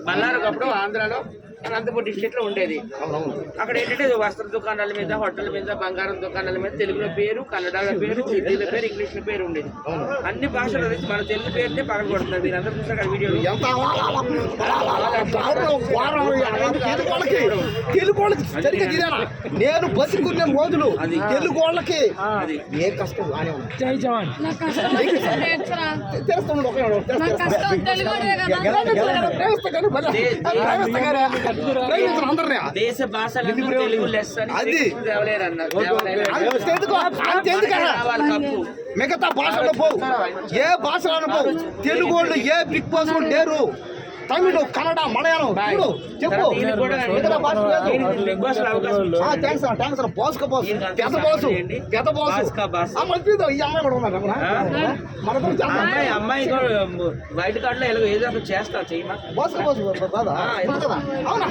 బళ్ళారి ఒకప్పుడు ఆంధ్రాలో అనంతపురం డిస్ట్రిక్ట్ లో ఉండేది. అక్కడ ఏంటంటే వస్త్ర దుకాణాల మీద, హోటల్ మీద, బంగారం దుకాణాల మీద తెలుగులో పేరు, కన్నడలో పేరు, హిందీలో పేరు, ఇంగ్లీష్ లో పేరు ఉండేది. అన్ని భాషలు మన తెలుగు పేరునే పగల కొడుతున్నారు. మీరు అందరూ చూసారు వీడియో. నేను బతుకునే రోజులు తెలుగు వాళ్ళకి ఏ కష్టం జై జవాన్ దేశ భాషలు తెలుగు లెస్ అని మిగతా భాషలో పోవు, ఏ భాషలో పోవు. తెలుగు వాళ్ళు ఏ బిగ్ బాస్ లేరు. తమిళ, కన్నడ, మలయాళం చెప్పు. అమ్మాయి వైట్ కార్డ్ లో ఏదో చేస్తా చెయ్యి. అవునా?